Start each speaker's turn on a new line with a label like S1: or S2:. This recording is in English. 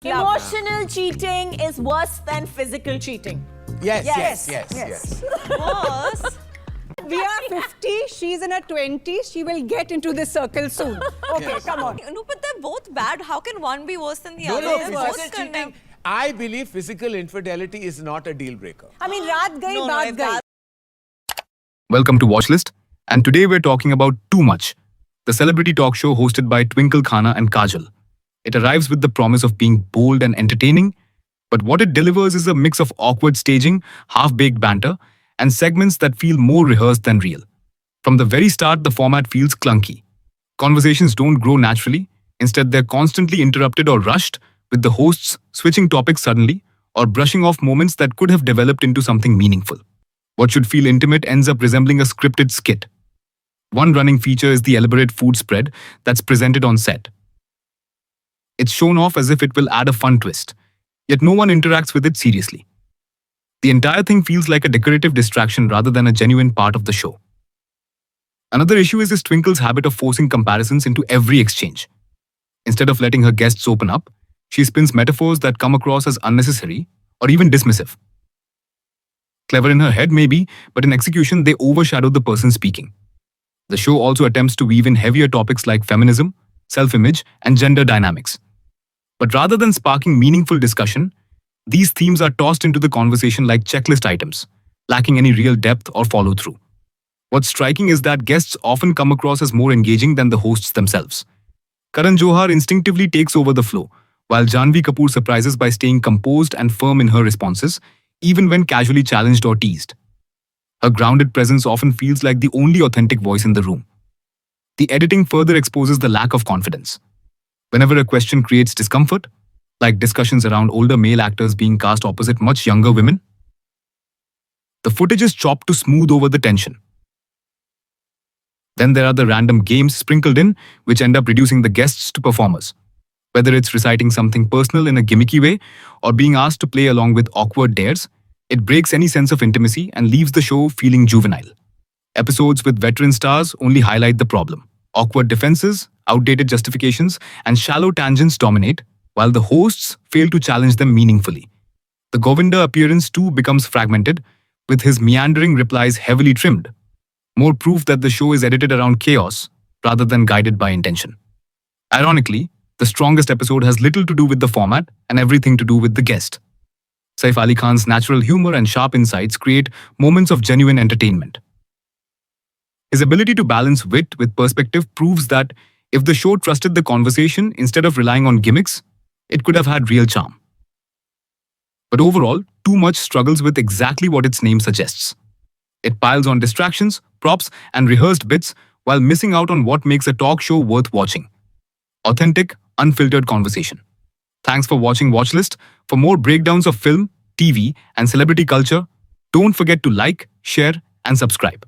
S1: Emotional cheating is worse than physical cheating.
S2: Yes.
S3: Boss,
S4: We are 50, she's in her 20s. She will get into this circle soon. Okay, come on.
S3: no, but they're both bad. How can one be worse than the
S2: No,
S3: other?
S2: no,
S3: They're
S2: physical
S3: both
S2: cheating.
S3: condemned.
S2: I believe physical infidelity is not a deal breaker.
S4: I mean, raat gayi,
S3: No,
S4: baat
S3: if
S4: gayi.
S5: Welcome to Watchlist, and today we're talking about Too Much, the celebrity talk show hosted by Twinkle and Kajol. It arrives with the promise of being bold and entertaining, but what it delivers is a mix of awkward staging, half-baked banter, and segments that feel more rehearsed than real. From the very start, the format feels clunky. Conversations don't grow naturally. Instead, they're constantly interrupted or rushed, with the hosts switching topics suddenly or brushing off moments that could have developed into something meaningful. What should feel intimate ends up resembling a scripted skit. One running feature is the elaborate food spread that's presented on set. It's shown off as if it will add a fun twist, yet no one interacts with it seriously. The entire thing feels like a decorative distraction rather than a genuine part of the show. Another issue is Twinkle's habit of forcing comparisons into every exchange. Instead of letting her guests open up, she spins metaphors that come across as unnecessary or even dismissive. Clever in her head, maybe, but in execution, they overshadow the person speaking. The show also attempts to weave in heavier topics like feminism, self-image, and gender dynamics. But rather than sparking meaningful discussion, these themes are tossed into the conversation like checklist items, lacking any real depth or follow-through. What's striking is that guests often come across as more engaging than the hosts themselves. Karan Johar instinctively takes over the flow, while Janhvi Kapoor surprises by staying composed and firm in her responses, even when casually challenged or teased. Her grounded presence often feels like the only authentic voice in the room. The editing further exposes the lack of confidence. Whenever a question creates discomfort, like discussions around older male actors being cast opposite much younger women, the footage is chopped to smooth over the tension. Then there are the random games sprinkled in, which end up reducing the guests to performers. Whether it's reciting something personal in a gimmicky way or being asked to play along with awkward dares, it breaks any sense of intimacy and leaves the show feeling juvenile. Episodes with veteran stars only highlight the problem. Awkward defenses, outdated justifications, and shallow tangents dominate, while the hosts fail to challenge them meaningfully. The Govinda appearance too becomes fragmented, with his meandering replies heavily trimmed. More proof that the show is edited around chaos rather than guided by intention. Ironically, the strongest episode has little to do with the format and everything to do with the guest. Saif Ali Khan's natural humor and sharp insights create moments of genuine entertainment. His ability to balance wit with perspective proves that if the show trusted the conversation instead of relying on gimmicks, it could have had real charm. But overall, Too Much struggles with exactly what its name suggests. It piles on distractions, props, and rehearsed bits while missing out on what makes a talk show worth watching. Authentic, unfiltered conversation. Thanks for watching Watchlist. For more breakdowns of film, TV, and celebrity culture, don't forget to like, share, and subscribe.